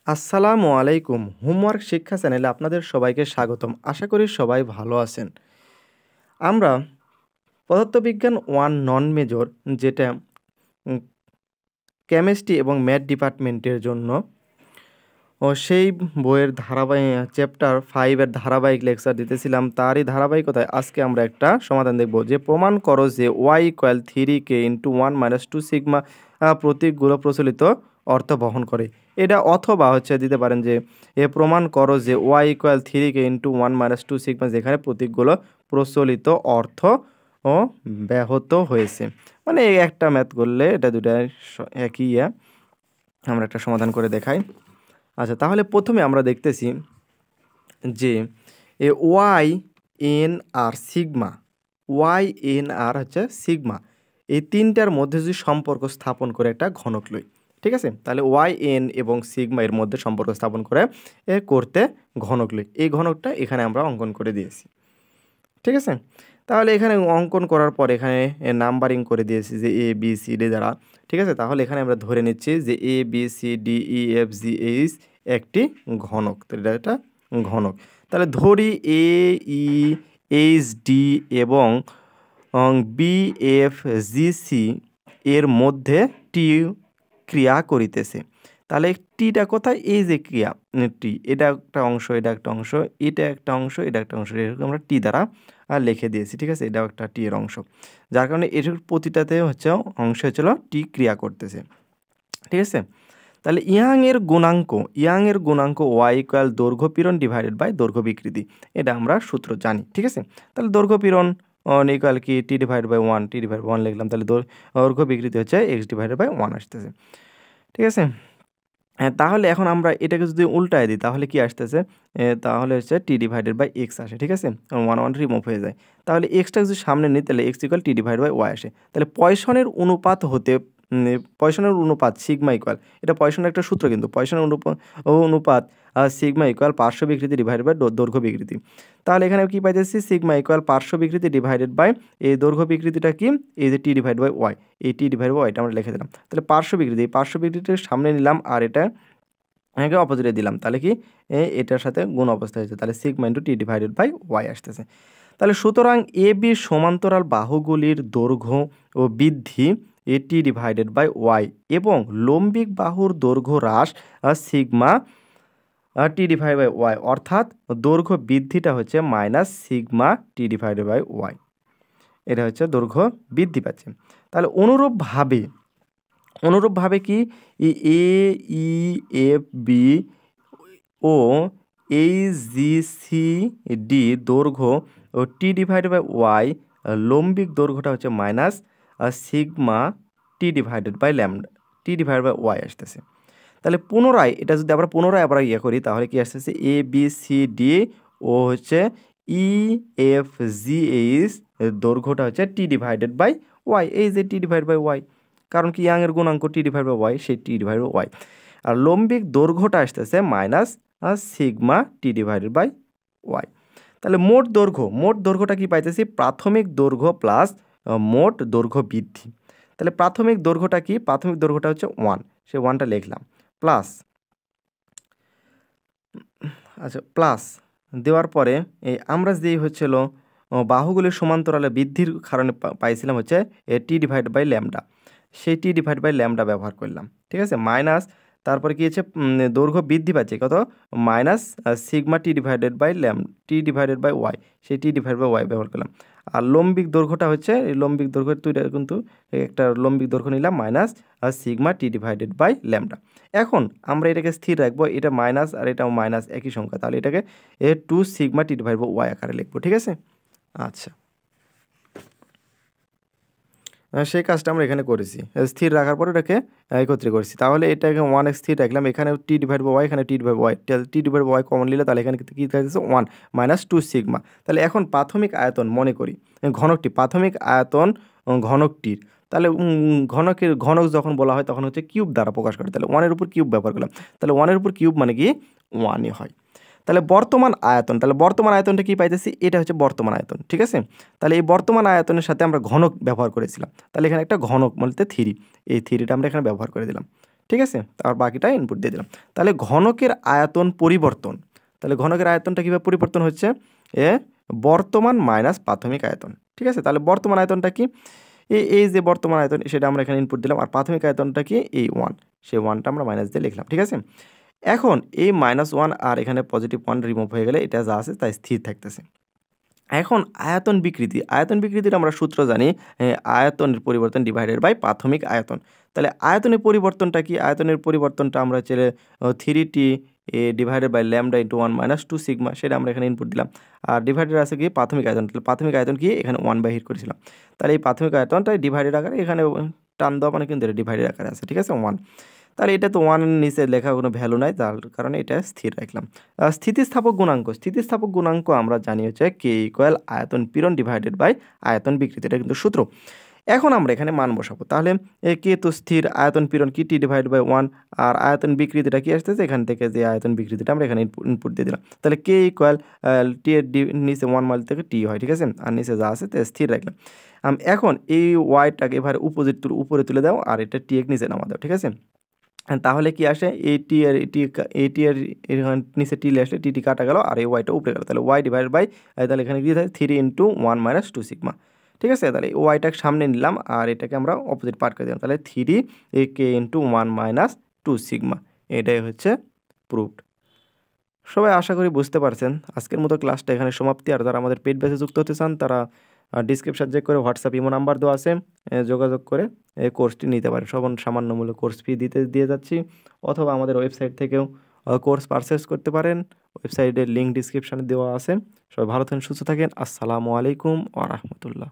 আসসালামু আলাইকুম। হোমওয়ার্ক শিক্ষা চ্যানেলে আপনাদের সবাইকে স্বাগতম। আশা করি সবাই ভালো আছেন। আমরা পদার্থবিজ্ঞান 1 নন মেজর যেটা উম কেমিস্ট্রি এবং ম্যাথ ডিপার্টমেন্টের জন্য সেই বইয়ের চ্যাপ্টার 5 এর ধারাবাহিক লেকচার দিতেছিলাম। তারই ধারাবাহিকতায় আজকে আমরা একটা সমাধান দেখব যে প্রমাণ করো যে y = 3k * 1 - 2 সিগমা প্রতীকগুলো প্রচলিত অর্থ বহন করে। এটা অথবা দিতে পারেন যে প্রমাণ করো যে y = 3k * 1 - 2 সিগমা যেখানে প্রতীকগুলো প্রচলিত অর্থ ও ব্যাহত হয়েছে। মানে এই একটা ম্যাথ করলে এটা দুটাই একই আমরা একটা সমাধান করে দেখাই। আচ্ছা, তাহলে প্রথমে আমরা দেখতেছি যে ওয়াই এন আর সিগমা, ওয়াই এন আর সিগমা, এই তিনটার মধ্যে যদি সম্পর্ক স্থাপন করে একটা ঘনক লই, ঠিক আছে? তাহলে ওয়াই এন এবং সিগমা এর মধ্যে সম্পর্ক স্থাপন করে করতে ঘনক লই। এই ঘনকটা এখানে আমরা অঙ্কন করে দিয়েছি, ঠিক আছে? তাহলে এখানে অঙ্কন করার পর এখানে নাম্বারিং করে দিয়েছি যে এ বি সি ডি দ্বারা, ঠিক আছে? তাহলে এখানে আমরা ধরে নিচ্ছি যে A B C D E F G H একটি ঘনক। তো এটা একটা ঘনক। তাহলে ধরি এ ই এইচ ডি এবং বি এফ জি সি এর মধ্যে টি ক্রিয়া করিতেছে। তাহলে টিটা কোথায়? এই যে ক্রিয়া টি, এটা একটা অংশ, এটা একটা অংশ, এটা একটা অংশ, এটা একটা অংশ, এরকম আমরা টি দ্বারা লিখে দিয়েছি, ঠিক আছে? এটাও একটা টি এর অংশ, যার কারণে এটার প্রতিটাতে অংশ টি ক্রিয়া করতেছে, ঠিক আছে? তাহলে ইয়াংয়ের গুণাঙ্ক ওয়াই ইকুয়াল দৈর্ঘ্য পীড়ন ডিভাইডেড বাই দৈর্ঘ্য বিকৃতি, এটা আমরা সূত্র জানি, ঠিক আছে? তাহলে দৈর্ঘ্য পীড়ন ইকুয়াল কি টি ডিভাইড বাই 1, টি ডিভাইড 1 লিখলাম, তাহলে দৈর্ঘ্য বিকৃতি এক্স ডিভাইডেড বাই 1 আসতেছে, ঠিক আছে? হ্যাঁ, তাহলে এখন আমরা এটাকে যদি উল্টায় দিই তাহলে কি আসতেছে? তাহলে টি ডিভাইডেড বাই এক্স আসে, ঠিক আছে? 1 রিমুভ হয়ে যায়। তাহলে এক্সটা যদি সামনে নিই তাহলে x equal t divide by y আসে। তাহলে পয়সনের অনুপাত সিগমা ইকুয়াল, এটা পয়সনের একটা সূত্র, কিন্তু পয়সনের অনুপাত সিগমা ইকুয়াল পার্শ্ব বিকৃতি ডিভাইডেড বাই দৈর্ঘ্য বিকৃতি। তাহলে এখানে কি পাইতেছি? সিগমা ইকুয়াল পার্শ্ব বিকৃতি ডিভাইডেড বাই এই দৈর্ঘ্য বিকৃতিটা কি? এই যে টি ডিভাইড বাই ওয়াই, এই টি ডিভাইড বাই ওয়াইটা আমরা লিখে দিলাম। তাহলে পার্শ্ব বিকৃতির সামনে নিলাম আর এটা অপোজিটে দিলাম, তাহলে কি এটার সাথে গুণ অবস্থা হয়েছে, তাহলে sigma into t divided by Y আসতেছে। তাহলে সুতরাং এ বি সমান্তরাল বাহুগুলির দৈর্ঘ্য ও বৃদ্ধি টি ডিভাইডেড বাই ওয়াই এবং লম্বিক বাহুর দৈর্ঘ্য হ্রাস sigma T divide by Y, অর্থাৎ দৈর্ঘ্য বৃদ্ধিটা minus sigma T divided by Y, এটা দৈর্ঘ্য বৃদ্ধি পাচ্ছে। তাহলে অনুরূপভাবে কি এ ই এফ বি ও এইচ জি সি ডি দৈর্ঘ্য ও টি ডিভাইডেড বাই ওয়াই লম্বিক দৈর্ঘ্যটা minus sigma T divided by lambda, T divided by Y আসতেছে। তাহলে পুনরায় এটা যদি আমরা পুনরায় করি তাহলে কি আসতেছে? এ বি সি ডি ও ই এফ জি এইচ দৈর্ঘ্যটা টি ডিভাইডেড বাই ওয়াই, এই যে টি ডিভাইড বাই ওয়াই, কারণ কি ইয়াংয়ের গুণাঙ্ক টি ডিভাইড বাই ওয়াই, সেই টি ডিভাইড বাই ওয়াই। আর লম্বিক দৈর্ঘ্যটা আসতেছে minus sigma T divided by y. তাহলে মোট দৈর্ঘ্যটা কি পাইতেছি? প্রাথমিক দৈর্ঘ্য প্লাস মোট দৈর্ঘ্য বৃদ্ধি। তাহলে প্রাথমিক দৈর্ঘ্যটা কি? প্রাথমিক দৈর্ঘ্যটা 1, সে 1টা লিখলাম, প্লাস প্লাস দেওয়ার পরে আমরা যেই বাহুগুলির সমান্তরালে বৃদ্ধির কারণে পাইছিলাম টি ডিভাইড বাই ল্যামডা, সেই টি ডিভাইড বাই ল্যামডা ব্যবহার করলাম, ঠিক আছে? মাইনাস তারপরে কি দৈর্ঘ্য বৃদ্ধি পাচ্ছে কত? Minus sigma T divided by y, সেই টি ডিভাইড বাই ওয়াই ব্যবহার করলাম। আর লম্বিক দৈর্ঘ্যটা এই লম্বিক দৈর্ঘ্য কিন্তু একটা লম্বিক দৈর্ঘ্য নিলাম minus sigma T divided by lambda. এখন আমরা এটাকে স্থির রাখবো, এটা মাইনাস আর এটাও মাইনাস একই সংখ্যা, তাহলে এটাকে 2 sigma T divide by y আকারে লিখবো, ঠিক আছে? আচ্ছা, সেই কাজটা আমরা এখানে করেছি, স্থির রাখার পরে এটাকে একত্রে করেছি। তাহলে এটাকে 1 স্থির রাখলাম, এখানে টি ডিভাইড বাই ওয়াই, এখানে T divide by Y, T divide by Y common নিলে তাহলে এখানে কী থাকছে? 1 মাইনাস 2 সিগমা। তাহলে এখন প্রাথমিক আয়তন মনে করি, প্রাথমিক আয়তন ঘনকটির, তাহলে ঘনক যখন বলা হয় তখন কিউব দ্বারা প্রকাশ করে, তাহলে 1-এর উপর কিউব ব্যবহার করলাম, তাহলে 1-এর উপর কিউব মানে কি 1-ই হয়। তাহলে বর্তমান আয়তনটা কি পাইতেছি? এটা বর্তমান আয়তন, ঠিক আছে? তাহলে এই বর্তমান আয়তনের সাথে আমরা ঘনক ব্যবহার করেছিলাম, তাহলে এখানে একটা ঘনক বলতে 3, এই 3টা আমরা এখানে ব্যবহার করে দিলাম, ঠিক আছে, আর বাকিটা ইনপুট দিয়ে দিলাম। তাহলে ঘনকের আয়তন পরিবর্তন, তাহলে ঘনকের আয়তনটা কীভাবে পরিবর্তন হচ্ছে, বর্তমান মাইনাস প্রাথমিক আয়তন। ঠিক আছে, তাহলে বর্তমান আয়তনটা কি, এই যে বর্তমান আয়তন সেটা আমরা এখানে ইনপুট দিলাম, আর প্রাথমিক আয়তনটা কি এই 1, সেই 1টা আমরা মাইনাস দিয়ে লিখলাম। ঠিক আছে, এখন এই -1 আর এখানে +1 রিমুভ হয়ে গেলে এটা যা আছে তাই স্থির থাকতেছে। এখন আয়তন বিকৃতির আমরা সূত্র জানি, আয়তনের পরিবর্তন ডিভাইডেড বাই প্রাথমিক আয়তন। তাহলে আয়তনের পরিবর্তনটা কি, আয়তনের পরিবর্তনটা আমরা চাইলে 3t divided by lambda into 1 - 2 sigma, সেটা আমরা এখানে ইনপুট দিলাম। আর ডিভাইডেড আছে কি প্রাথমিক আয়তন, তাহলে প্রাথমিক আয়তন কি এখানে 1 বাহির করেছিলাম। তাহলে এই প্রাথমিক আয়তনটা ডিভাইডেড আকারে এখানে টান দেওয়া মানে কিন্তু এটা ডিভাইডেড আকারে আছে। ঠিক আছে, 1। তাহলে এটা তো 1 নিচে লেখা কোনো ভ্যালু নাই, তার কারণে এটা স্থির রাখলাম। স্থিতিস্থাপক গুণাঙ্ক আমরা জানি হচ্ছে কে ইকুয়াল আয়তন পীড়ন ডিভাইডেড বাই আয়তন বিকৃতি, এটা কিন্তু সূত্র। এখন আমরা এখানে মান বসাবো, তাহলে কে তো স্থির, আয়তন পীড়ন কি টি ডিভাইড বাই 1, আর আয়তন বিকৃতিটা কি আসতেছে এখান থেকে, যে আয়তন বিকৃতিটা আমরা এখানে ইনপুট দিয়ে দিলাম। তাহলে কে ইকুয়াল টি এর নিচে 1 মাইল থেকে টি হয়। ঠিক আছে, আর নিচে যা আছে তা স্থির রাখলাম। এখন এই ওয়াইটাকে এবারে উপরে তুলে দাও, আর এটা টি এক নিচে নামা দাও। ঠিক আছে, তাহলে কি আসে, এটি আর নিচে টি আসলে টি কাটা গেল, আর এই ওয়াইটা উপরে গেল, তাহলে ওয়াই ডিভাইড বাই, তাহলে এখানে কি থাকে 3 × 1 - 2 সিগমা। ঠিক আছে, তাহলে ওয়াইটাকে সামনে নিলাম আর এটাকে আমরা অপোজিট পার্ট করে দিলাম, তাহলে 3 কে × 1 - 2 সিগমা, এটাই হচ্ছে প্রুফড। সবাই আশা করি বুঝতে পারছেন। আজকের মতো ক্লাসটা এখানে সমাপ্তি। আর যারা আমাদের পেইড ব্যাচে যুক্ত হতে চান তারা ডিসক্রিপশন চেক করে হোয়াটসঅ্যাপ ইমো নাম্বার দেওয়া আছে, যোগাযোগ করে এই কোর্সটি নিতে পারেন। সামান্য মূল্যে কোর্স ফি দিয়ে যাচ্ছি, অথবা আমাদের ওয়েবসাইট থেকেও কোর্স পারচেস করতে পারেন। ওয়েবসাইটের লিঙ্ক ডিসক্রিপশানে দেওয়া আছে। সবাই ভালো থাকেন, সুস্থ থাকেন। আসসালামু আলাইকুম ওয়া রাহমাতুল্লাহ।